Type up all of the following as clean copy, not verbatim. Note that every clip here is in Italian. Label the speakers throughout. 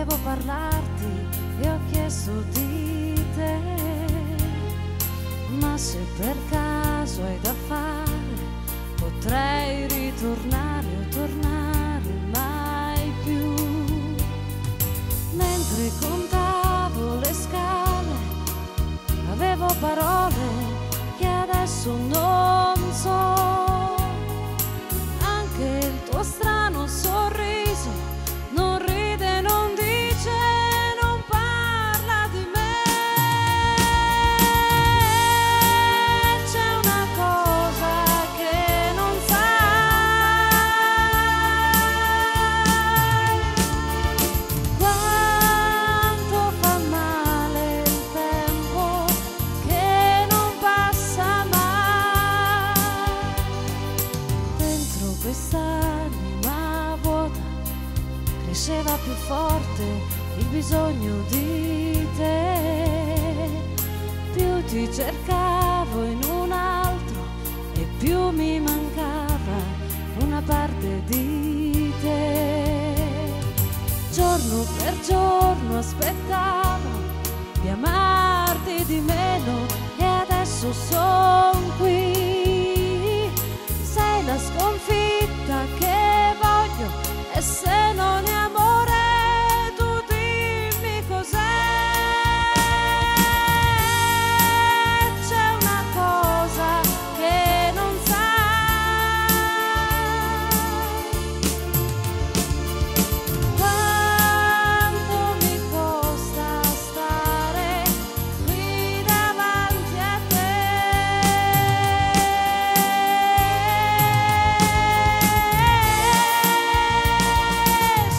Speaker 1: volevo parlarti e ho chiesto di te, ma se per caso hai da fare, potrei ritornare o tornare mai più. Mentre contavo le scale, avevo parole che adesso non so. Anche il tuo strano sorriso non ride, non dice, non parla di me. C'è una cosa che non sai, quanto fa male il tempo che non passa mai. Dentro quest'anima vuota cresceva più forte il bisogno di te. Più ti cercavo in un altro e più mi mancava una parte di te. Giorno per giorno aspettavo di amarti di meno e adesso son qui. Sei la sconfitta che voglio e se non è amore tu dimmi cos'è. C'è una cosa che non sai, quanto mi costa stare qui davanti a te.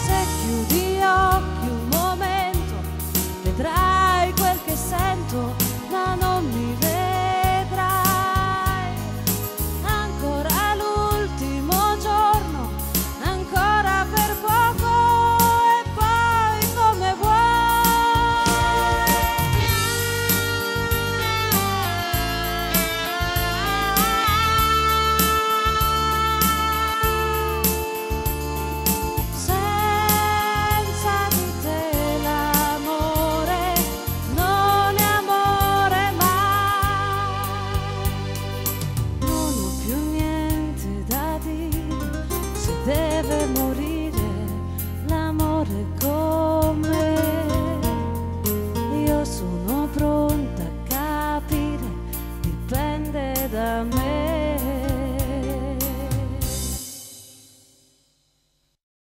Speaker 1: Se chiudi gli occhi un momento vedrai quel che sento, ma non mi vedrai. Ancora l'ultimo giorno, ancora per poco e poi come vuoi. Senza di te l'amore non è amore mai. Non ho più niente da dire, se deve morire l'amore con me. Io sono pronta a capire, dipende da me.